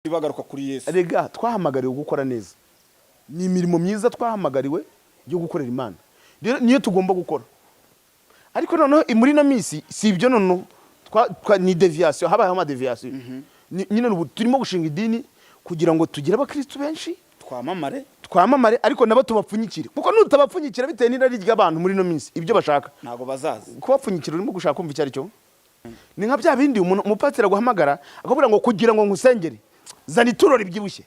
ibagaruka kuri Yesu. Rega twahamagariwe gukora neza. Ni imirimo myiza twahamagariwe yo gukorera Imana. Niyo tugomba gukora. Ariko noneho muri na misi si ibyo noneho ni deviation, habaye ama deviation. Nyine n'ubu turimo gushinga idini kugira ngo tugire abakristo benshi twamamare ariko nabo tubapfunyikire. Kuko nutabapfunyikira bitewe n'irari ry'abantu muri no misi ibyo bashaka nago bazaza. Kubapfunyikira urimo gushaka kumva icyo ari cyo. Ni nka bya bindi umupatira guhamagara akabura ngo kugira ngo nkusengere zana ituro ribyibushye.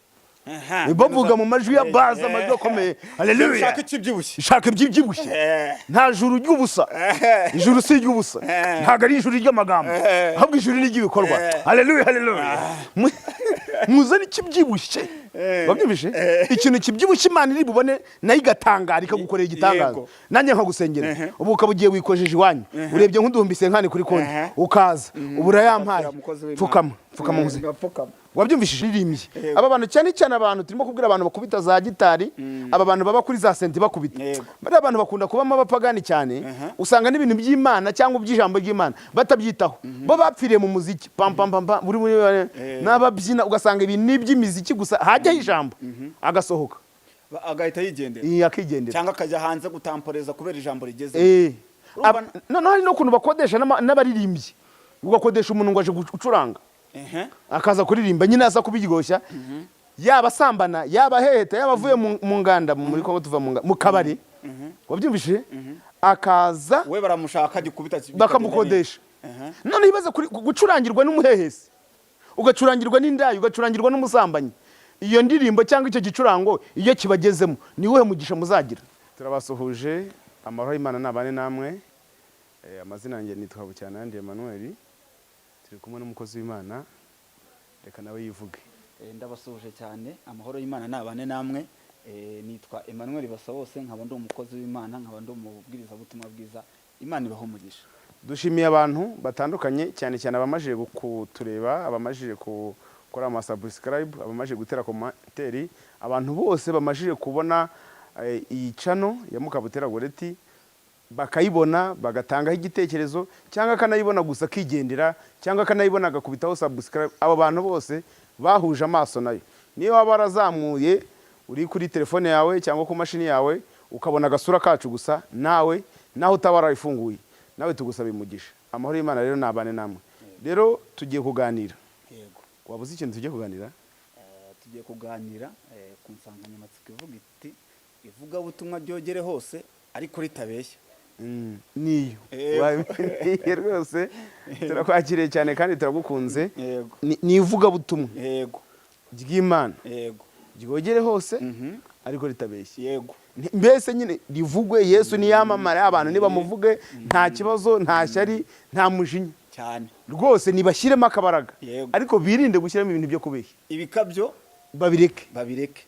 Bavuga mu majwi ya baza amajwi akomeye. Haleluya. Shaka ikibyibushye. Shaka ibyibushye. Nta juru ry'ubusa. Ijuru si ry'ubusa. Ntago ari ijuru ry'amagambo. Ahubwo ijuru ni ry'ibikorwa. Haleluya haleluya. Muzana ikibyibushye. Babyumvishe? Ikintu kibyibushye Imana iri bubone nayo igatangara ikagukorera igitangaza. Nanjye nkagusengera. Ubu ukabugiye wikojeje iwanyu. Urebye nk'uduhumbise nkani kuri konti. Ukaza. Ubura yampaye. Fukama muze. Wabyumvishije irimbye. Aba bantu cyane cyane abantu turimo kubwira abantu bakubita za gitari, aba bantu baba kuri za senti bakubita. Bari abantu bakunda kubamo abapagani cyane, usanga n'ibintu by'Imana cyangwa by'ijambo ry'Imana batabyitaho. Bo bapfiriye mu muziki, pam pam pam buri muri n'ababyina ugasanga ibintu n'iby'imiziki gusa hajya ijambo agasohoka. Agahita yigendera. Yakigendera. Cyangwa akajya hanze gutamporeza kubera ijambo rigeze. Noneho hari no kuntu bakodesha n'abaririmbyi. Ugakodesha umuntu ngo aje gucuranga. Akaza kuririmba nyine asa kubigosha. Yaba sambana, yaba heheta, yaba avuye mu nganda muri Kongo tuva mu kabari. Wabyumvishije? Akaza we baramushaka gikubita bakamukodesha. None ibaze gucurangirwa n'umuhehesi. Ugacurangirwa n'indayi, ugacurangirwa n'umusambanyi. Iyo ndirimbo cyangwa icyo gicurango iyo kibagezemo ni wowe mugisha muzagira. Turabasuhuje amahoro y'Imana nabane namwe. Amazina yanjye nitwa Bucyanandi Emmanuel. Turi kumwe n'umukozi w'Imana. Reka nawe yivuge. Ndabasuhuje cyane amahoro y'Imana nabane namwe. Nitwa Emmanuel Basabose nkaba ndi umukozi w'Imana nkaba ndi umubwiriza butumwa bwiza. Imana ibaho umugisha. Dushimiye abantu batandukanye cyane cyane abamajije kutureba, abamajije gukora ama subscribe, abamajije gutera komanteri, abantu bose bamajije kubona iyi channel ya MUKABUTERA Gorethe bakayibona bagatangaho igitekerezo cyangwa kanayibona gusa kigendera cyangwa kanayibona agakubitaho subscribe. Abo bantu bose bahuje amaso nayo. Niyo waba warazamuye uri kuri telefone yawe cyangwa ku mashini yawe ukabona agasura kacu gusa nawe naho utabara ifunguye nawe tugusaba imugisha. Amahoro y'Imana rero nabane namwe. Rero tugiye kuganira. Yego. Wabuze ikintu tugiye kuganira? Tugiye kuganira ku nsanganyamatsiko ivuga iti ivuga butumwa byogere hose ariko ritabeshya. Niyo rwose turakwakiriye cyane kandi turagukunze. Ni ivuga butumwa ry'Imana ryogere hose ariko ritabeshya. Mbese nyine rivugwe Yesu ni yamamare abantu niba muvuge nta kibazo nta shyari nta mujinya cyane rwose nibashyiremo akabaraga ariko birinde gushyiramo ibintu byo kubeshya. Ibikabyo babireke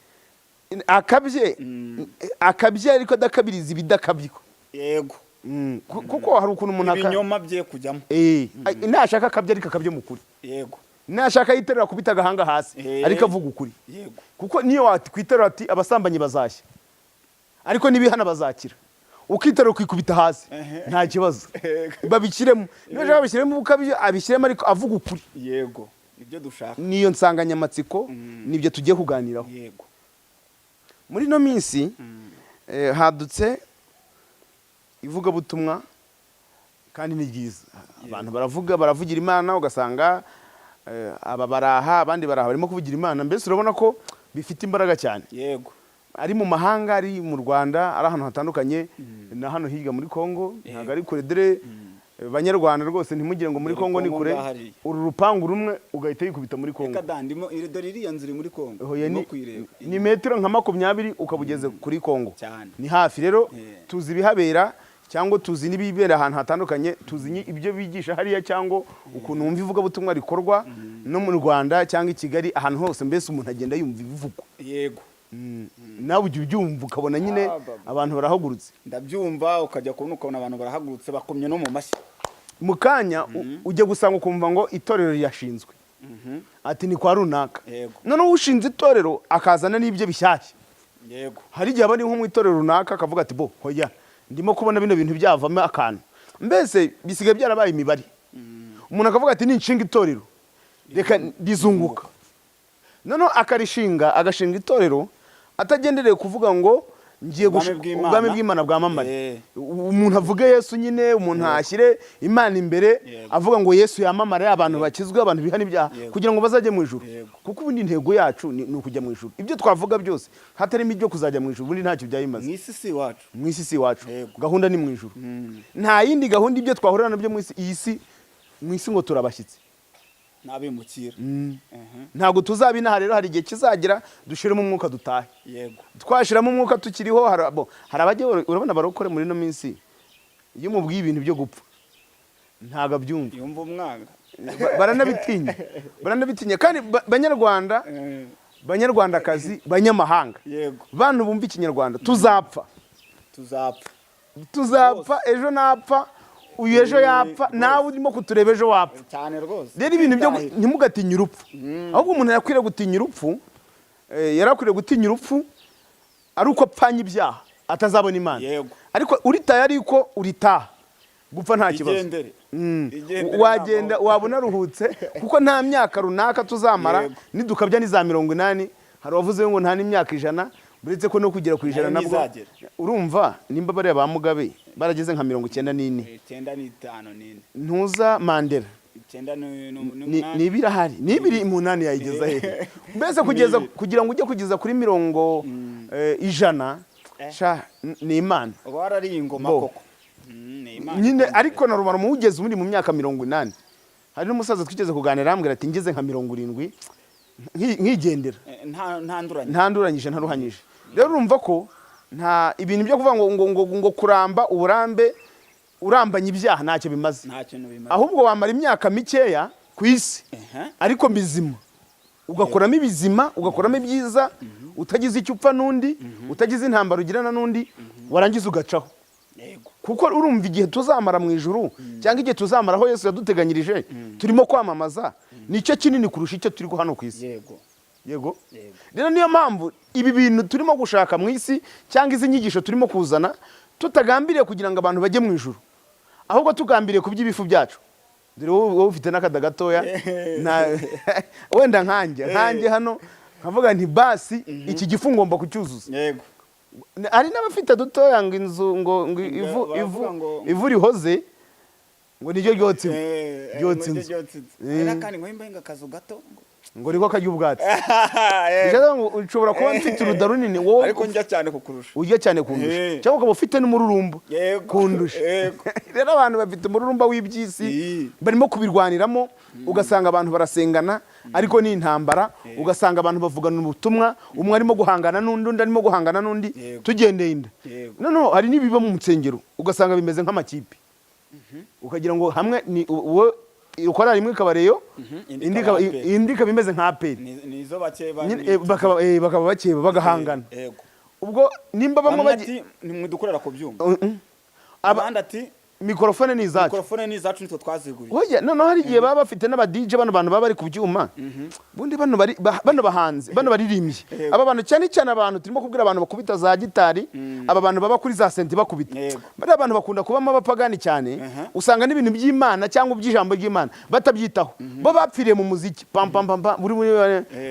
akabye ariko adakabiriza ibidakabiko. Yego. Kuko hari ukuntu umuntu ibinyoma bye kujyamo. Nashaka akabye ariko akabye mukuri. Yego. Nashaka yiterera kubita agahanga hasi ariko avuga ukuri. Yego. Kuko niyo wakwiterera ati abasambanyi bazashya ariko nibihana bazakira ukiterera ukikubita hasi nta kibazo babikiremo. Niyo jaba bishyiremo ukabye abishyiremo ariko avuga ukuri. Yego. Ibyo dushaka niyo nsanganyamatsiko nibyo tugiye kuganiraho. Yego. Muri no minsi hadutse ivuga butumwa kandi ni byiza. Abantu baravugira Imana ugasanga aba baraha abandi baraha barimo kuvugira Imana. Mbese urabona ko bifite imbaraga cyane. Yego. Ari mu mahanga ari mu Rwanda ari ahantu hatandukanye na hano hirya muri Kongo ntago ari kure dere Banyarwanda rwose ntimugire ngo muri Kongo ni kure. Uru rupangu rumwe ugahita yikubita muri Kongo. Kadandimo dore iriya nzuri muri Kongo. Ni metero nka 20 ukabugeze kuri Kongo. Ni hafi rero tuzi ibihabera cyangwa tuzi nibibera ahantu hatandukanye tuzi ibyo bigisha hariya cyangwa ukuntu umva ivuga butumwa rikorwa no mu Rwanda cyangwa i Kigali ahantu hose mbese umuntu agenda yumva ibivugo. Yego. Nawe ujye ubyumva ukabona nyine abantu barahagurutse. Ndabyumva ukajya kubona ukabona abantu barahagurutse bakomye no mu mashyi. Mukanya ujye gusanga ukumva ngo itorero ryashinzwe. Ati ni kwa runaka. None ushinze itorero akazana n'ibyo bishyashya. Yego. Hari igihe abandi nko mu itorero runaka akavuga ati bo hoya ndimo kubona bino bintu byavamo akantu. Mbese bisigaye byarabaye imibare. Umuntu akavuga ati ni inshinga itorero reka rizunguka. noneho agashinga itorero atagendereye kuvuga ngo ngiye ubwami bw'Imana bwamamare. Umuntu avuge Yesu nyine, umuntu ashyire Imana imbere, avuga ngo Yesu yamamare, abantu bakizwe, abantu bihana ibyaha kugira ngo bazajye mu ijuru. Kuko ubundi intego yacu ni ukujya mu ijuru. Ibyo twavuga byose hatarimo ibyo kuzajya mu ijuru, ubundi ntacyo byayimaze. Mu isi si iwacu gahunda ni mu ijuru. Nta yindi gahunda ibyo twahurira nabyo mu isi ngo turabashyitsi nabimukira. Ntabwo tuzabinaha rero, hari igihe kizagera dushiremo umwuka dutahe. Twashiramo umwuka tukiriho. Hari abajye, urabona barokore muri no minsi iyo mubwiye ibintu byo gupfa ntago abyumva, yumva umwanga, baranabitinya kandi banyarwandakazi, banyamahanga, bantu bumva ikinyarwanda, tuzapfa ejo napfa, uyu ejo yapfa, nawe urimo kutureba ejo wapfa cyane rwose. Rero ibintu byo ntimugatinye urupfu, ahubwo umuntu yakwiriye gutinya urupfu, yarakwiriye gutinya urupfu ari uko apfanye ibyaha atazabona Imana. Ariko uritaye ari uko uritaha gupfa nta kibazo, wagenda wabona ruhutse, kuko nta myaka runaka tuzamara, nidukabya ni za 80. Hari wavuze ngo nta n'imyaka 100, buretse ko no kugera ku 100 nabwo urumva. Nimba bariya ba Mugabe barageze nka 94 ntuza Mandela nibirahari, nibiri munani yayigeza he mbese kugira ngo ujye kugeza kuri 100 sha ni Imana. Warari ingoma koko nyine, ariko na rumara muugeze muri mu myaka 80. Hari n'umusaza twigeze kuganira ambwira ati ngeze nka 70 nkigendera, ntanduranyije ntaruhanyije. Rero urumva ko nta ibintu byo kuvuga ngo kuramba uburambe urambanye ibyaha ntacyo bimaze, ahubwo wamara imyaka mikeya ku isi ariko bizima, ugakoramo ibizima, ugakoramo ibyiza, utagize icyo upfa n'undi, utagize intambara ugirana n'undi, warangiza ugacaho. Kuko urumva igihe tuzamara mu ijuru cyangwa igihe tuzamara aho Yesu yaduteganyirije turimo kwamamaza, nicyo kinini kurusha icyo turi hano ku isi. Yego. Rero niyo mpamvu ibi bintu turimo gushaka mu isi cyangwa izi nyigisho turimo kuzana, tutagambiriye kugira ngo abantu bajye mu ijuru, ahubwo tugambiriye ku by'ibifu byacu. Dore wowe ufite n'akada gatoya, wenda nkanjye hano nkavuga nti basi iki gifu ngomba kucyuzuza. Hari n'abafite dutoya ngo inzu ngo ivu rihoze ngo niryo ryotse inzu, kandi ngo imba ingakazo gato ngo niko kajya ubwatsi. Ushobora kuba mfite uruda runini wowe, ariko njya cyane kukurusha, ujya cyane kundusha, cyangwa ukaba ufite n'umururumba kundusha. Rero abantu bafite umururumba w'ibyisi barimo kubirwaniramo, ugasanga abantu barasengana ariko ni intambara, ugasanga abantu bavugana ubutumwa, umwe arimo guhangana n'undi, undi arimo guhangana n'undi, tugendeye inda. Noneho hari n'ibiba mu nsengero ugasanga bimeze nk'amakipe, ukagira ngo hamwe ni ukora rimwe kabareyo, indi ikaba imeze nka aperi, nizo bakeba bakaba bakeba bagahangana. Ubwo nimba bamwe bati nimwidukorera ku byuma, abandi ati mikrofone ni izacu, nitwe twaziguriye. Oya, noneho hari igihe baba bafite n'aba DJ, bano bantu baba bari ku byuma, bundi bano bahanze, bano baririmbye, aba bantu cyane abantu turimo kubwira abantu bakubita za gitari, aba bantu baba kuri za senti bakubita, bari abantu bakunda kubamo abapagani cyane, usanga n'ibintu by'Imana cyangwa by'ijambo ry'Imana batabyitaho, bo bapfiriye mu muziki pam buri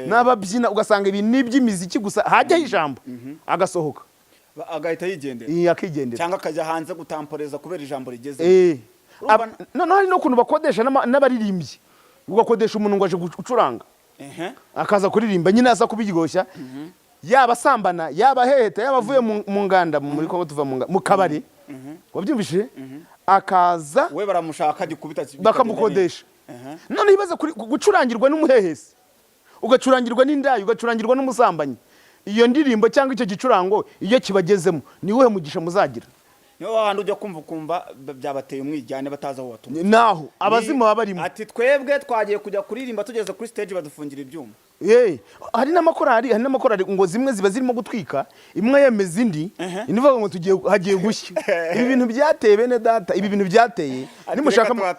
n'ababyina, ugasanga ibintu n'iby'imiziki gusa, hajyaho ijambo agasohoka agahita yigendera, akigendera cyangwa akajya hanze gutamporeza kubera ijambo rigeze. Noneho hari no kuntu bakodesha n'abaririmbyi, ugakodesha umuntu ngo aje gucuranga, akaza kuririmba nyine asa kubiryoshya, yaba sambana, yaba heheta, yaba avuye mu nganda, muri Kongo tuva mu kabari, wabyumvise, akaza we baramushaka gikubita bakamukodesha. None ibaze gucurangirwa n'umuhehesi, ugacurangirwa n'indayi, ugacurangirwa n'umusambanyi. Iyo ndirimbo cyangwa icyo gicurango iyo kibagezemo ni wowe mugisha muzagira. Niyo handi ujya kumva byabateye umwijyane bataza aho watumye, naho abazimu baba barimo, ati twebwe twagiye kujya kuririmba tugeze kuri stage badufungira ibyuma. Hari n'amakorari ngo zimwe ziba zirimo gutwika, imwe yemeza indi, nivuga ngo hagiye gushya. Ibi bintu byateye bene data, ibi bintu byateye nimushaka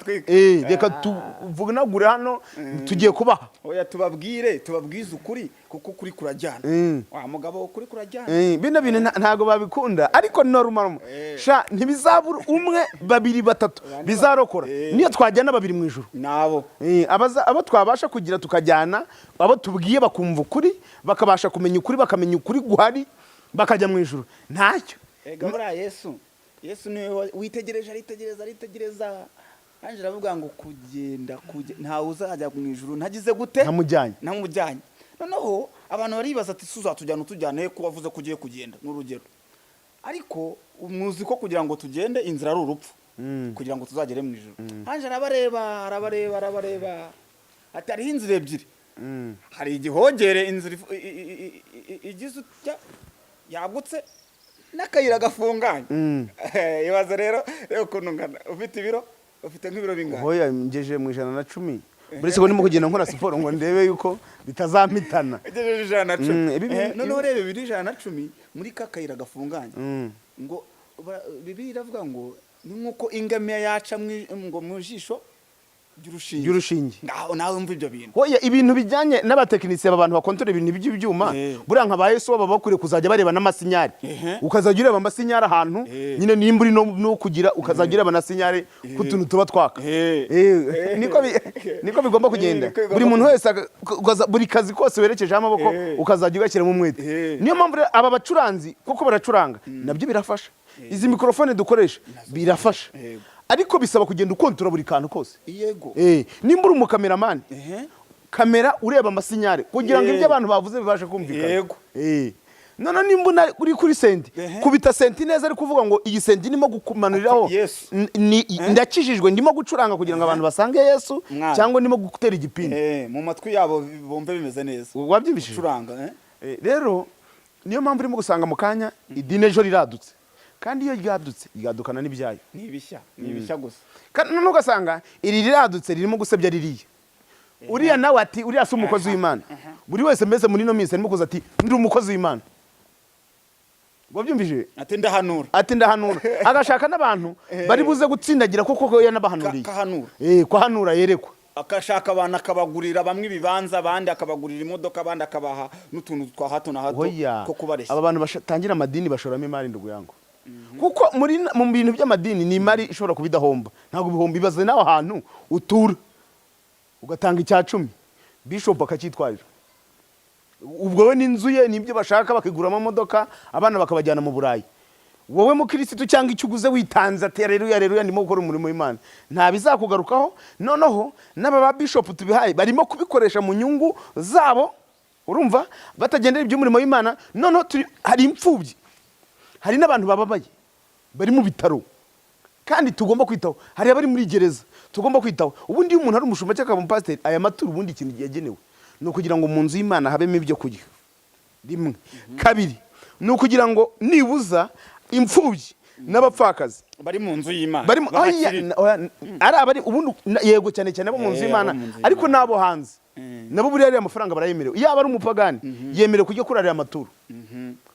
reka tuvunagure hano, tugiye kubaha. Oya, tubabwize ukuri, kuko kuri kurajyana. Wa mugabo ukuri kurajyana. Bino bintu ntago babikunda, ariko normal sha ntibizabura umwe, babiri, batatu bizarokora. Niyo twajyana babiri mu ijuru, nabo abo twabasha kugira tukajyana, abo batubwiye bakumva ukuri bakabasha kumenya ukuri bakamenya ukuri guhari bakajya mu ijuru ntacyo. Ega buriya Yesu niwe witegereje aritegereza anje aravuga ngo kugenda ntawe uzajya mu ijuru ntagize gute ntamujyanye. Noneho abantu baribaza ati tujyane ko wavuze ko ugiye kugenda n'urugero, ariko umuzi ko kugira ngo tugende inzira ari urupfu kugira ngo tuzagere mu ijuru. Anje arabareba ati hariho inzira ebyiri, hari igihogere inzira igize yagutse n'akayira gafunganye. Ibaza rero ukuntu ngana ufite ibiro ufite nk'ibiro bingana. Hoya ngeje mu 110 buretse ko ndimo kugenda nkora siporo ngo ndebe yuko bitazampitana. Ngejeje 110 none urebe 110 muri kakayira gafunganye ngo Bibiliya iravuga ngo ni nkuko ingamiya yaca ngo mu jisho ry'urushinge. Ngaho nawe umva ibyo bintu. Hoya ibintu bijyanye n'abatekinisiye abantu bakontorera ibintu by'ibyuma buriya nka ba Yesu baba bakure kuzajya bareba n'amasinyari. Ukazajya ureba amasinyari ahantu nyine nimba uri no kugira ukazajya ureba na sinyari kutuntu tuba twaka. Niko bigomba kugenda. Buri muntu wese buri kazi kose werekeje amaboko ukazajya ugashyira mu mwete. Niyo mpamvu aba bacuranzi kuko baracuranga nabyo birafasha. Izi mikrofone dukoresha birafasha. Ariko bisaba kugenda ukontora buri kantu kose. Yego. Nimba uri umukameramani kamera ureba amasinyari kugira ngo ibyo abantu bavuze bibashe kumvikana. Yego. None nimba uri kuri senti kubita senti neza ari kuvuga ngo iyi senti ndimo gukumanuriraho ndakijijwe ndimo gucuranga kugira ngo abantu basange Yesu cyangwa ndimo gutera igipindi mu matwi yabo bombe bimeze neza. Wabyibishije gucuranga. Rero niyo mpamvu urimo gusanga mu kanya idini ejo riradutse. Kandi iyo ryadukana n'ibyayo nibishya gusa. Kandi none ugasanga iri riradutse ririmo gusebya ririya. Uriya nawe ati uriya si umukozi w'Imana. Buri wese mbese muri no minsi arimo kuza ati ndi umukozi w'Imana. Wabyumvije? Ati ndahanura. Agashaka n'abantu bari buze gutsindagira kuko yanabahanuriye. Kwahanura yerekwa. Akashaka abantu akabagurira bamwe ibibanza abandi akabagurira imodoka abandi akabaha n'utuntu twa hato na hato ko kubareshya. Aba bantu batangira amadini bashoramo imari ndugu yango. Kuko mu bintu by'amadini ni imari ishobora kubidahomba. Ntabwo bihomba ibaze nawe ahantu utura ugatanga icya 10 bishop akacyitwarira. Ubwo we n'inzu ye nibyo bashaka bakiguramo imodoka abana bakabajyana mu Burayi. Wowe mu Kristo cyangwa icyuguze witanze ati rero ndimo gukora umurimo w'Imana nta bizakugarukaho. Noneho n'aba bishop tubihaye barimo kubikoresha mu nyungu zabo, urumva batagendera iby'umurimo w'Imana. Noneho hari imfubyi, hari n'abantu bababaye bari mu bitaro kandi tugomba kwitaho. Hari abari muri gereza tugomba kwitaho. Ubundi umuntu ari umushumba cyangwa umupasiteri aya maturu ubundi ikintu yagenewe no kugira ngo mu nzu y'Imana habemo ibyo kurya. Rimwe kabiri no kugira ngo nibuza imfubyi n'abapfakazi bari mu nzu y'Imana ari abari ubundi yego cyane abo mu nzu y'Imana ariko nabo hanze nabo buri ari amafaranga barayemerewe. Yaba ari umupagani yemerewe kujya kurarira amaturo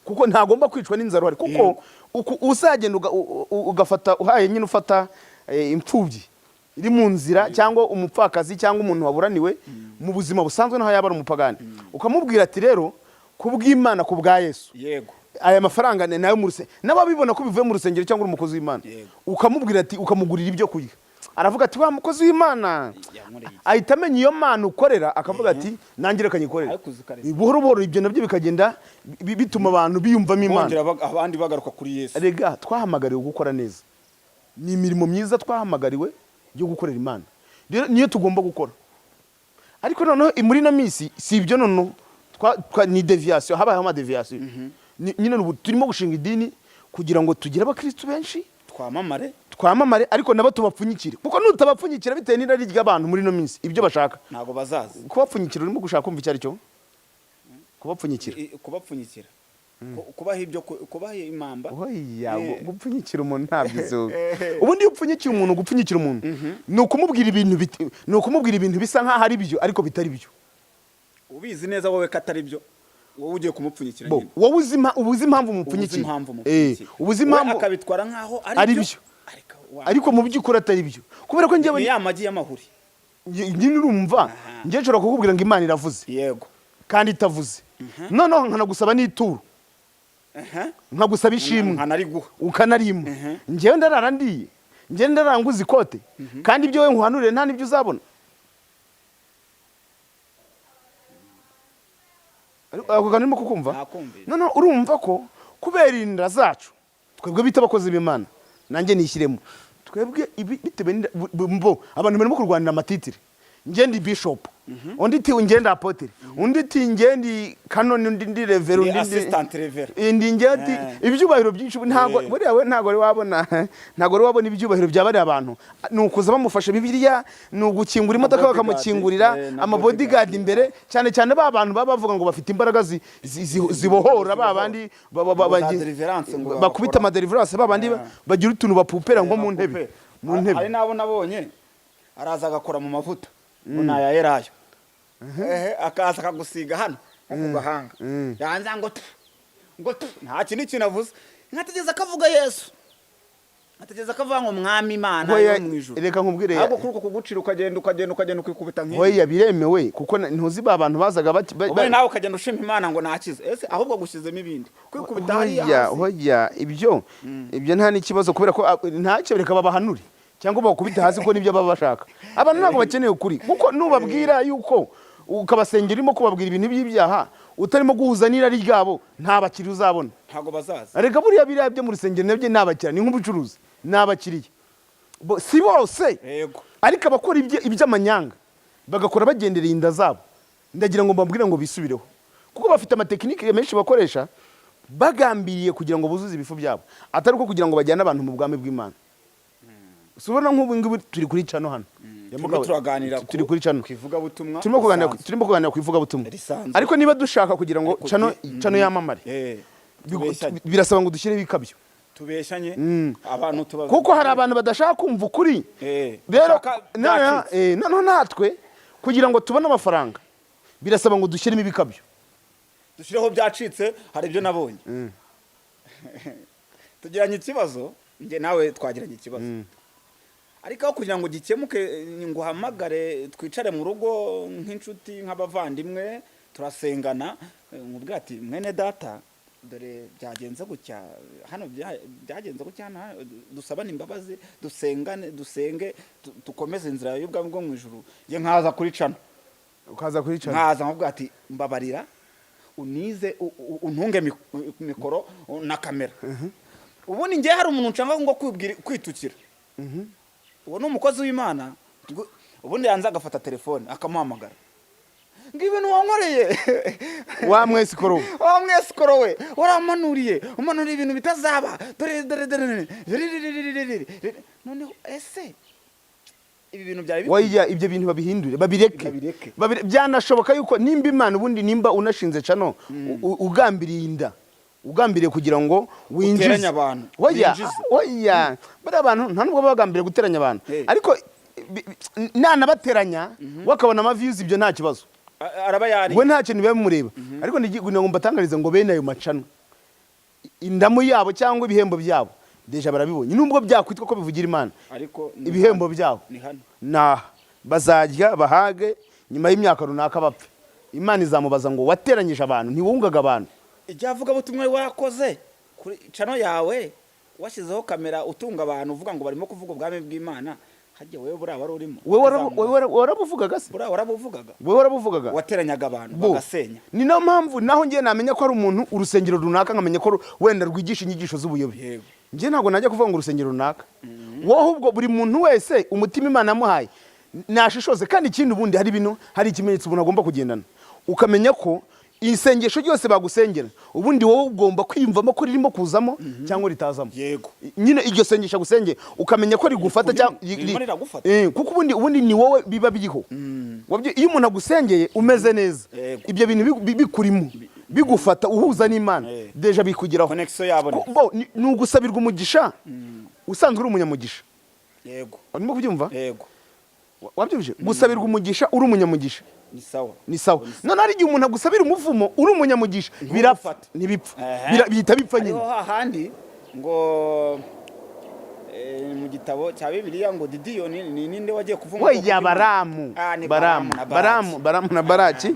kuko ntagomba kwicwa n'inzara hari kuko usagenda ugafata uhaye nyine ufata imfubyi iri mu nzira cyangwa umupfakazi cyangwa umuntu waburaniwe mu buzima busanzwe naho yaba ari umupagani ukamubwira ati rero kubw'Imana kubwa Yesu yego aya mafaranga nayo mu rusengero n'ababibona ko bivuye mu rusengero cyangwa umukozi w'Imana ukamubwira ati ukamugurira ibyo kurya aravuga ati wa mukozi w'Imana ahita amenya iyo Mana ukorera akavuga ati nangire kanyikorera. Buhoro buhoro ibyo nabyo bikagenda bituma abantu biyumvamo Imana abandi bagaruka kuri Yesu. Rega twahamagariwe gukora neza, ni imirimo myiza twahamagariwe yo gukorera Imana niyo tugomba gukora. Ariko noneho muri na misi si ibyo noneho ni deviation habaye ama deviation nyine turimo gushinga idini kugira ngo tugire abakristo benshi twamamare ariko nabo tubapfunyikire kuko nutabapfunyikira bitewe n'irari ry'abantu muri no minsi ibyo bashaka ntago bazaza. Kubapfunyikira urimo gushaka kumva icyo ari cyo kubapfunyikira kubaha ibyo kubaha imamba. Oya gupfunyikira umuntu ntabyizo. Ubundi upfunyikira umuntu gupfunyikira umuntu no kumubwira ibintu bisa nkaho ari byo ariko bitari byo. Ubizi neza wowe katari byo wowe ugiye kumupfunyikira nyine. Wowe ubuzi impamvu umupfunyikira. Ubuzi impamvu akabitwara nkaho ari byo. Ariko mu by'ukuri atari byo. Kubera ko njye ya magi y'amahuri. Nyine urumva njye nshobora kukubwira ngo Imana iravuze. Yego. Kandi itavuze. Noneho nkanagusaba n'ituro. Nkagusaba ishimwe. Ukanarima. Njyewe ndarara ndiye. Njye ndaranguza ikote. Kandi ibyo we nkuhanurire nta nibyo uzabona. ako kantu urimo kukumva noneho urumva ko kubera inda zacu twebwe bita abakozi b'Imana nanjye nishyiremo twebwe bitewe abantu barimo kurwanira amatitire ngendi bishop undi ti ngenda apotre undi ti ngendi canon undi ndi reverend undi assistant reverend indi ngeti ibyubahiro byinshi ntago buriya ntago wabona ibyubahiro byabari abantu nukuza bamufasha bibiliya nugukingura imodoka bakamukingurira ama bodyguard imbere cyane cyane ba bantu baba bavuga ngo bafite imbaraga zibohora ba bandi bakubita ama deliverance ba bandi bagira utuntu bapupera ngo mu ntebe hari nabo nabonye araza agakora mu mavuta una ya erayo akaza kagusiga hano ku gahanga yanza ngo nta kintu kinavuze nkategeza kavuga Yesu ategeza kavuga ngo mwami Imana yo mu ijuru reka nkubwire ahubwo kuruko kugucira ukagenda ukikubita nk'iyo hoya biremewe kuko ntuzi ba bantu bazaga wowe nawe ukagenda ushima Imana ngo nakize ese ahubwo gushizemo ibindi kwikubita hari hoya ibyo nta n'ikibazo kubera ko ntacyo reka babahanure cyangwa bakubita hasi ko nibyo baba bashaka abantu ntabwo bakeneye ukuri kuko nubabwira yuko ukabasengera irimo kubabwira ibintu by'ibyaha utarimo guhuza n'irari ryabo nta bakiriya uzabona ntago bazaza reka buriya biriya byo mu rusengero nabyo nabakiriya ni nk'ubucuruzi nabakiriya si bose yego ariko abakora iby'amanyanga bagakora bagendereye inda zabo ndagira ngo mbabwire ngo bisubireho kuko bafite amatekinike menshi bakoresha bagambiriye kugira ngo buzuze ibifu byabo atari uko kugira ngo bajyane abantu mu bwami bw'Imana subona nk'ubu ngibu turi kuri cano hano turaganira turi kuri cano kwivuga butumwa turimo kuganira kwivuga butumwa ariko niba dushaka kugira ngo cano yamamare birasaba ngo dushyireho ikabyo tubeshanye abantu tubaza kuko hari abantu badashaka kumva ukuri rero noneho natwe kugira ngo tubone amafaranga birasaba ngo dushyiremo ibikabyo dushyireho byacitse hari ibyo nabonye tugiranye ikibazo njye nawe twagiranye ikibazo ariko aho kugira ngo gikemuke ngo uhamagare twicare mu rugo nk'inshuti nk'abavandimwe turasengana nkubwira ati mwene data dore byagenze gutya hano byagenze gutya dusabane imbabazi dusenge dukomeze inzira y'ubwami bwo mu ijuru nge nkaza kuri cano nkaza nkubwira ati mbabarira unize untunge mikoro na kamera ubundi nge hari umuntu nshaka ngo kwitukira uwo ni umukozi w'Imana ubundi yanze agafata telefone akamuhamagara ngo ibintu wankoreye wa mwesikoro we waramanuriye umanuriye ibintu bitazaba dore noneho ese ibi bintu byari waya ibyo bintu babihindure babireke byanashoboka yuko nimba Imana ubundi nimba unashinze cano ugambiriye inda ugambiriye kugira ngo winjize abantu oya bari abantu nta nubwo bagambiriye guteranya abantu ariko nanabateranya wakabona ama views ibyo nta kibazo arabayari we nta kintu bimureba ariko ngo mbatangarize ngo bene ayo macano indamu yabo cyangwa ibihembo byabo deja barabibonye nubwo byakwitwa ko bivugira Imana ariko ibihembo byabo na bazajya bahage nyuma y'imyaka runaka bapfe Imana izamubaza ngo wateranyije abantu ntiwungaga abantu ijyavuga butumwe wakoze kuri cano yawe washyizeho kamera utunga abantu uvuga ngo barimo kuvuga ubwami bw'Imana hajye wewe bura wari urimo warabuvugaga se bura warabuvugaga wewe warabuvugaga wateranyaga abantu bagasenya ni no mpamvu naho ngiye namenya ko ari umuntu urusengero runaka nkamenya ko wenda rwigisha inyigisho z'ubuyobe ngiye ntago najya kuvuga ngo urusengero runaka wowe ahubwo buri muntu wese umutima Imana yamuhaye nashishoze kandi ikindi ubundi hari ikimenyetso umuntu agomba kugendana ukamenya ko isengesho ryose bagusengera ubundi wowe ugomba kwiyumvamo ko ririmo kuzamo cyangwa ritazamo yego nyine iryo sengesho gusenge ukamenya ko rigufata cyangwa kuko ubundi ni wowe biba biriho iyo umuntu agusengeye umeze neza ibyo bintu bikurimo bigufata uhuza n'Imana deja bikugeraho connection yabo ni ugusabirwa umugisha usanzwe uri umunyamugisha yego urimo kubyumva yego wabyumvije gusabirwa umugisha uri umunyamugisha ni sawa none ari igihe umuntu agusabira umuvumo uri umunyamugisha birapfa ntibipfa bihita bipfa nyine hahandi ngo mu gitabo cya Bibiliya ngo Didiyoni ni ninde wagiye kuvuma oya baramu na baraki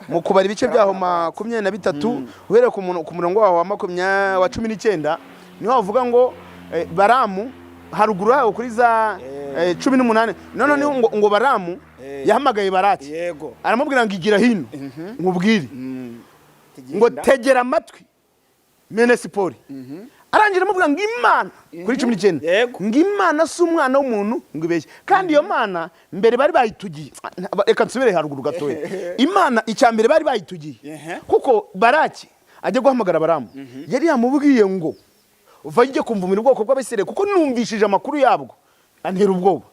mu kubara ibice byaho 23 uhereye ku murongo waho wa 19 niho bavuga ngo baramu haruguru yaho kuri za 18 none ngo baramu yahamagaye baraki yego aramubwira ngo igira hino nkubwire ngo tegera amatwi mene sipori arangira amubwira ngo Imana kuri 19 ngo Imana si umwana w'umuntu ngo ibeshye kandi iyo Mana mbere bari bayitugiye reka nsubire haruguru gatoya Imana icyambere bari bayitugiye kuko Baraki ajya guhamagara Baramu yari yamubwiye ngo vajye kumvumira ubwoko bw'Abisirayeli kuko numvishije amakuru yabwo antera ubwoba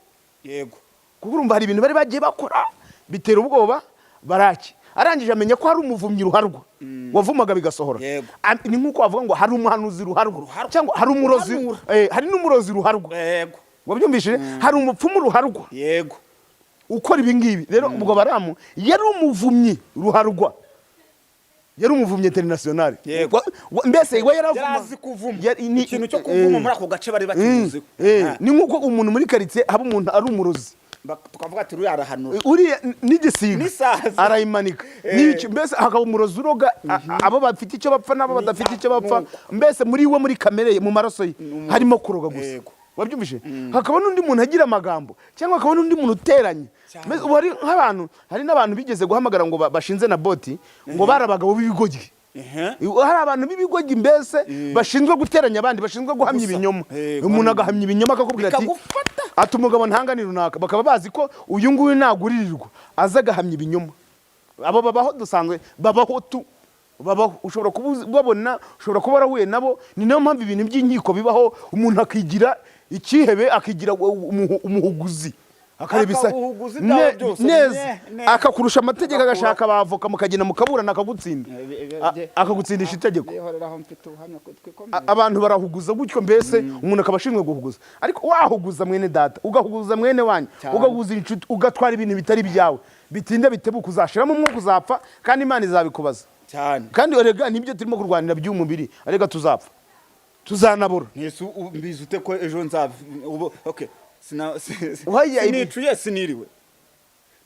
yego kuko urumva hari ibintu bari bagiye bakora bitera ubwoba Baraki arangije amenya ko hari umuvumyi ruharwa wavumaga bigasohora ni nkuko wavuga ngo hari umuhanuzi ruharwa cyangwa hari umurozi hari n'umurozi ruharwa yego wabyumvishije hari umupfumu ruharwa yego ukora ibi ngibi rero ubwo Baramu yari umuvumyi ruharwa yari umuvumyi international mbese we yarazi kuvuma ikintu cyo kuvuma muri ako gace bari bakimuze ni nkuko umuntu muri quartier haba umuntu ari umurozi tukavuga ati uri arahanura uri n'igisiga arayimanika n'iki mbese hakaba umurozi uroga abo bafite icyo bapfa nabo badafite icyo bapfa mbese muri we muri kamere ye mu maraso ye harimo kuroga gusa wabyumvise hakaba n'undi muntu agira amagambo cyangwa hakaba n'undi muntu uteranye mbese hari nk'abantu hari n'abantu bigeze guhamagara ngo bashinze na boti ngo barabagabo b'ibigogi hari abantu b'ibigogi mbese bashinzwe guteranya abandi bashinzwe guhamya ibinyoma umuntu agahamya ibinyoma akakubwira ati umugabo ntangani runaka bakaba bazi ko uyu nguyu naguririrwa aza agahamya ibinyoma abo babaho dusanzwe babaho ushobora kubabona ushobora kuba warahuye nabo ni nayo mpamvu ibintu by'inkiko bibaho umuntu akigira ikihebe akigira umuhuguzi akareba neza akakurusha amategeko agashaka abavoka mukagenda mukaburana akagutsindisha itegeko abantu barahuguza gutyo mbese umuntu akaba ashinzwe guhuguza ariko wahuguza mwene data ugahuguza mwene wanyu ugahuguza inshuti ugatwara ibintu bitari byawe bitinde bitebuka uzashiramo umwuka uzapfa kandi Imana izabikubaza cyane kandi orega nibyo turimo kurwanira by'umubiri arega tuzapfa tuzanabura Yesu mbizute ko ejo nzava okay siniriwe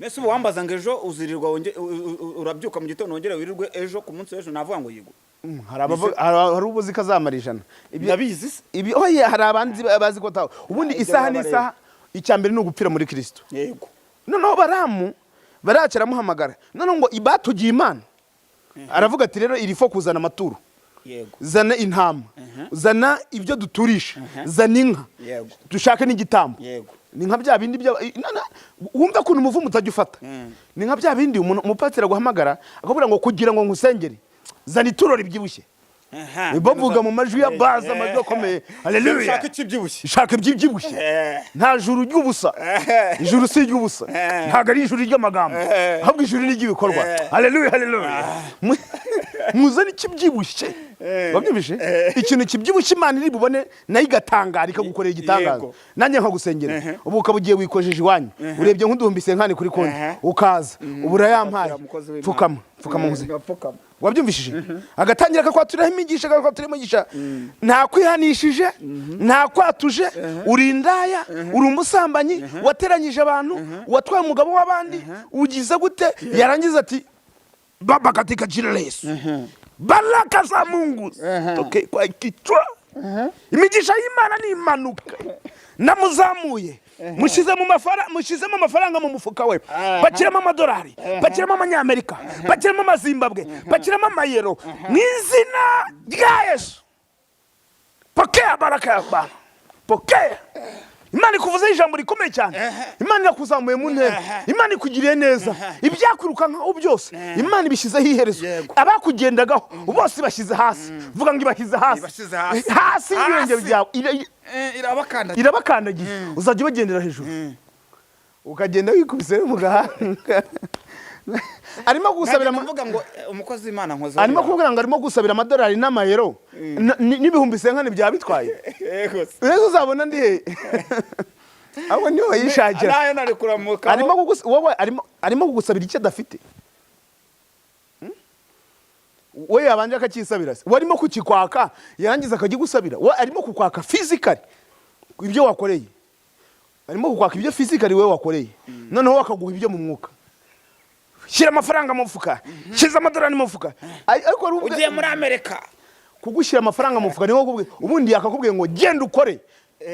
nese ubu wambaza ngo ejo uzirirwa urabyuka mu gitondo wongere wirirwe ejo ku munsi w'ejo navuga ngo yigo hari ubuzi kazamarishana nabizi ibi oya hari abandi bazi ko tawo ubundi isaha n'isaha icyambere no gupfira muri Kristo yego noneho Baramu baracara muhamagara none ngo ibatugiye Imana aravuga ati rero iri fo kuzana amaturo yego zana intama zana ibyo duturisha zana inka dushake n'igitambo yego ni nka bya bindi wumva kuntu umuvumo utajya ufata ni nka bya bindi umupatira guhamagara akabura ngo kugira ngo nkusengere zana ituro ribyibushye bavuga mu majwi ya baza amajwi akomeye haleluya shaka ibyibyibushye nta juru ry'ubusa ijuru si ry'ubusa ntago ari ijuru ry'amagambo ahubwo ijuru ni ry'ibikorwa haleluya haleluya muzana ikibyibushye babyumvishe ikintu kibyibushye Imana iri bubone nayo igatangara ikagukorera igitangaza nanjye nkagusengera ubu ukaba ugiye wikojeje iwanyu urebye nk'uduhumbise nkani kuri konti ukaza ubu urayampaye pfukama wabyumvishije agatangira akakwaturaho imigisha nta kwihanishije nta kwatuje uri indaya uri umusambanyi wateranyije abantu watwaye umugabo w'abandi ugize gute yarangiza ati baba katika jina la Yesu baraka za Mungu toke kwa kichwa imigisha y'Imana ni imanuka namuzamuye mushizemo amafaranga mu mufuka we bakiramo amadolari bakiramo amanyamerika bakiramo amazimbabwe bakiramo amayero mw'izina rya Yesu pokea baraka ya Bwana pokea Imana ikuvuze ijambo rikomeye cyane Imana yakuzamuye mu ntera Imana ikugiriye neza ibyakwiruka nkaho byose Imana ibishyizeho iherezo abakugendagaho bose bashyize hasi vuga ngo ibashyize hasi y'ibirenge byawe irabakandagiye uzajya ubagendera hejuru ukagenda wikubise mu gahanga arimo gusabira amavuga ngo umukozi w'Imana nkoze arimo kuvuga ngo arimo gusabira amadolari n'amayero n'ibihumbi senkani bya bitwaye rero uzabona ndi he abo niho yishakira nayo nari kuramuka arimo kugusabira icyo adafite we yabanje akakisabira se warimo kukikwaka yarangiza akagigusabira we arimo kukwaka physically ibyo wakoreye arimo kukwaka ibyo physically we wakoreye noneho wakaguha ibyo mu mwuka shira amafaranga mu mufuka shiza amadolari mu mufuka ariko ugiye muri Amerika kugushyira amafaranga mu mufuka niho kubwe ubundi yakakubwiye ngo genda ukore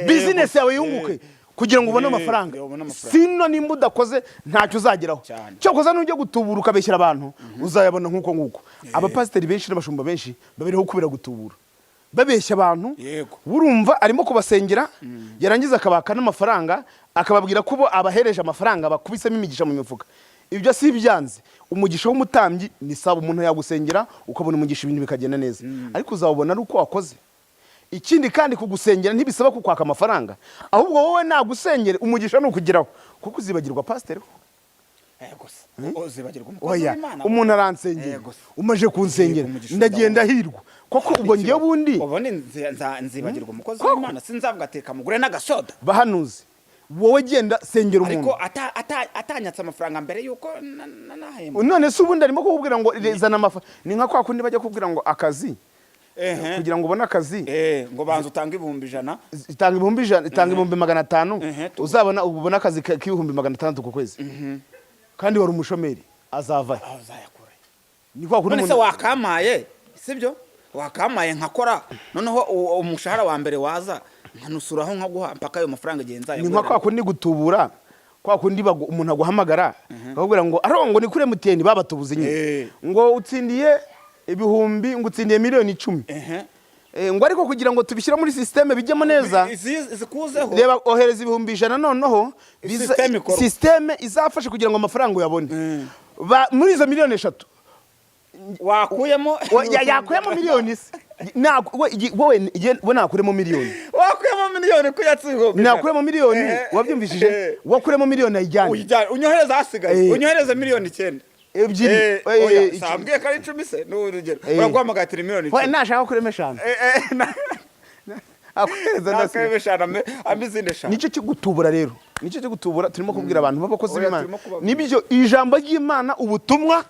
business yawe yunguke kugira ngo ubone amafaranga. Sino nimba udakoze ntacyo uzageraho. Cyo koza n'ujye gutubura ukabeshyira abantu uzayabona nkuko nguko. Abapasiteri benshi n'abashumba benshi babereho kubera gutubura. Babeshya abantu, urumva arimo kubasengera, yarangiza akabaka n'amafaranga, akababwira ko bo abahereje amafaranga bakubisemo imigisha mu mifuka. Ibyo si byanze. Umugisha w'umutambyi ni saba umuntu yagusengera ukabona umugisha ibintu bikagenda neza. Ariko uzabona ari uko wakoze. Ikindi kandi kugusengera ntibisaba kukwaka amafaranga, ahubwo wowe nagusengere umugisha nukugeraho kuko uzibagirwa pasiteri. Uzibagirwa umukozi w'Imana. Umuntu aransengera, umaje kunsengera ndagenda hirwa koko ubwo ngiye bundi ubone nzibagirwa umukozi w'Imana sinzavuga ateka mugure n'agasoda. Bahanuzi wowe genda sengera umuntu ariko atanyatsa amafaranga mbere yuko nahemba. None se ubundi arimo kukubwira ngo rezana amafaranga, ni nka kwa kundi bajya kubwira ngo akazi kugira ngo ubone akazi ngo banza utange 100. Itanga 100, itanga 500, uzabona ubona akazi k'ibihumbi 600 ku kwezi. Kandi wari umushomeri azavaye azayakora. Ni kwa kundi none se wakamaye sibyo wakamaye nkakora noneho umushahara wa mbere waza nkanusuraho nkaguha mpaka ayo mafaranga genza. Ni nka kwa kundi gutubura kwa kundi umuntu aguhamagara bakubwira ngo arongo ni kure muteni babatubuze nyine ngo utsindiye ibihumbi ngo utsindiye miliyoni 10. Ngo ariko kugira ngo tubishyira muri systeme bijyemo neza zikuzeho reba ohereza ibihumbi 100 noneho systeme izafasha kugira ngo amafaranga uyabone. Muri izo miliyoni 3 wakuyemo yakuyemo miliyoni se wowe nakuremo miliyoni wakuyemo miliyoni kuyatsiho nakuremo miliyoni wabyumvishije wakuremo miliyoni ayijyanye unyohereza hasigaye unyohereza miliyoni 9 ebyiri sambwiye kari 10 se n'urugero uraguhamagatira miliyoni 10 nashaka kuremesha akweza amizinde shaka. Nicyo kigutubura rero, nicyo kigutubura turimo kubwira abantu b'abakozi b'Imana. Nibyo ijambo ry'Imana ubutumwa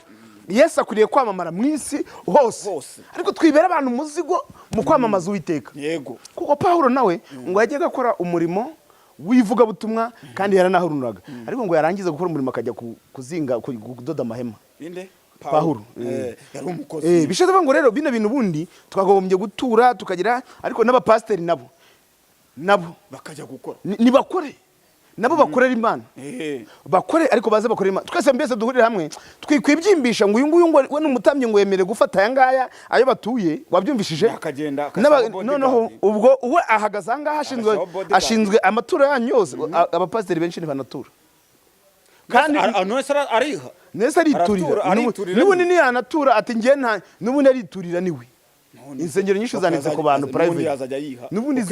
Yesu akwiriye kwamamara mu isi hose. Ariko twibera abantu muzigo mu kwamamaza Uwiteka. Yego. Kuko Paulo nawe ngo yajye gakora umurimo wivuga butumwa kandi yaranahururaga. Ariko ngo yarangiza gukora umurimo akajya kuzinga kudoda amahema. Inde? Paulo yari umukozi. Bishatse ngo rero bino bintu bundi twagobombye gutura tukagira, ariko n'abapasiteri nabo bakajya gukora ni bakore nabo bakorera Imana bakore, ariko baze bakorera Imana. Twese mbese duhurire hamwe twikwiby'imbisha ngo uyu nguyu ngo we n'umutambye ngo yemere gufata aya ngaya ayo batuye, wabyumvishije akagenda noneho ubwo uwe ahagaze ahangaha ashinzwe amaturo yanyu yose. Abapasiteri benshi ntibanatura kandi ariha nese ariturira n'ubundi niyanatura ati ngiye nta n'ubundi ariturira niwe. Insengero nyinshi zanditse ku bantu private n'ubundi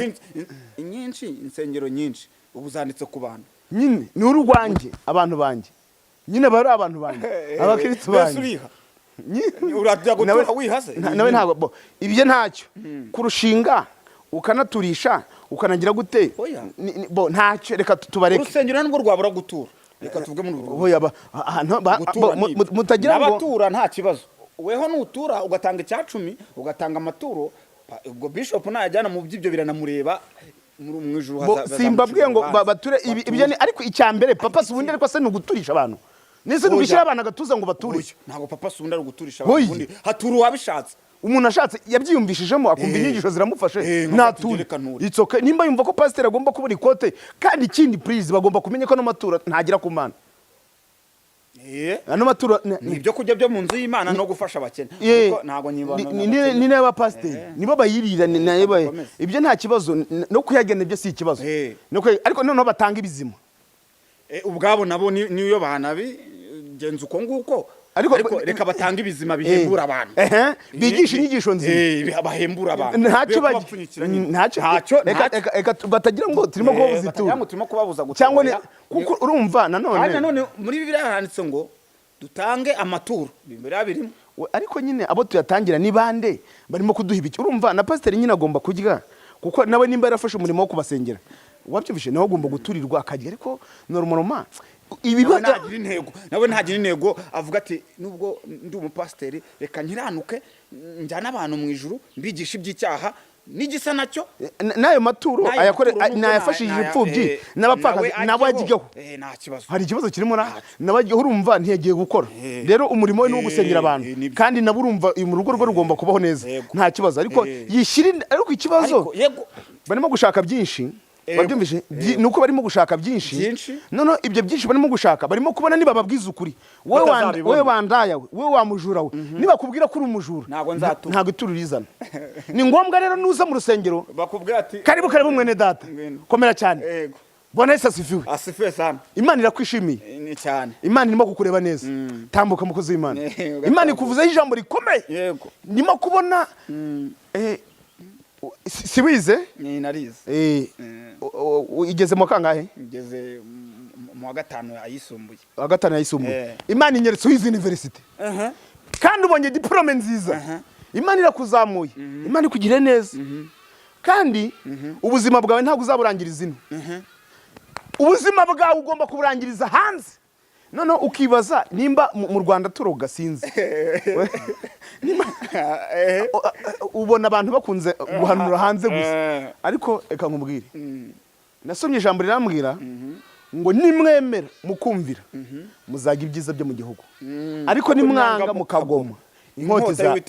nyinshi insengero nyinshi ubu zanditse ku bantu nyine ni urwanjye abantu banjye nyine bari abantu banjye abakristo banjye urajya gutura wihase nawe ntabwo ibyo ntacyo kurushinga ukanaturisha ukanagira gute bo ntacyo. Reka tubareke urusengero nubwo rwabura gutura. Reka tuvuge muri urwo mutagira ngo abatura nta kibazo. Weho nutura ugatanga icya 10 ugatanga amaturo ubwo bishop najyana mu by'ibyo biranamureba mu ijuru hazaza. Simbabwiye ngo bature ibyo ni, ariko icyambere papa subundi ariko se nuguturisha abantu nese nubishyira abantu agatuza ngo bature. Ntago papa subundi ari guturisha abantu ubundi hatura wabishatse. Umuntu ashatse yabyiyumvishijemo akumva inyigisho ziramufashe nature. Itsoke nimba yumva ko pastor agomba kubura ikote kandi ikindi please bagomba kumenya ko no matura ntagira ku Mana. Ano matura nibyo kujya byo mu nzu y'Imana no gufasha abakene kuko ntago nyibana ni n'aba pastor nibo bayirira nayo ibyo nta kibazo no kuyagena ibyo si ikibazo ariko noneho batanga ibizima ubwabo nabo niyo banabi genza uko nguko ariko reka batanga ibizima bihembura abantu bigisha inyigisho nzima bahembura abantu ntacyo reka batagira ngo turimo kubabuza gutura cyangwa kuko urumva nanone muri Bibiliya handitse ngo dutange amaturo Bibiliya birimo. Ariko nyine abo tuyatangira ni bande barimo kuduha ibiki. Urumva na pastor nyine agomba kujya kuko nawe nimba yarafashe umurimo wo kubasengera wabyumvishe nawe agomba guturirwa akajya, ariko normalement nawe ntagira intego avuga ati nubwo ndi umupasiteri reka nkiranuke njyana abantu mu ijuru mbigisha iby'icyaha n'igisa nacyo nayo maturo ayakore nayafashije imfubyi n'abapfakazi nabo ajyeho. Nta kibazo, hari ikibazo kirimo nabajyeho. Urumva ntiyagiye gukora rero umurimo we no gusengera abantu kandi nabo urumva mu rugo rwo rugomba kubaho neza nta kibazo, ariko yishira. Ariko ikibazo barimo gushaka byinshi babyumvise nuko barimo gushaka byinshi none ibyo byinshi barimo gushaka barimo kubona niba babwiza ukuri wowe wandaya wowe wamujura we niba kubwira ko uri umujura ntago ituro rizana ni ngombwa rero nuza mu rusengero bakubwira ati karibu mwene data komera cyane Bwana Yesu asifiwe. Asifiwe sana. Imana irakwishimiye. Ni cyane. Imana irimo kukureba neza. Tambuka mukozi w'Imana. Imana ikuvuzeho ijambo rikomeye. Yego. Ndimo kubona siwize? Ni narize. Igeze mu kangahe? Igeze mu wa gatanu ayisumbuye. Wa gatanu ayisumbuye. Imana inyeretse uyize university. Kandi ubonye diplome nziza. Imana irakuzamuye. Imana ikugire neza. Kandi ubuzima bwawe ntabwo uzaburangiriza ino. Ubuzima bwawe ugomba kuburangiriza hanze. None ukibaza nimba mu Rwanda turoga sinzi. Ubona abantu bakunze guhanura hanze gusa. Ariko eka nkubwire. Nasomye ijambo rirambwira ngo nimwemera mukumvira muzaga ibyiza byo mu gihugu. Ariko nimwanga mukagoma inkota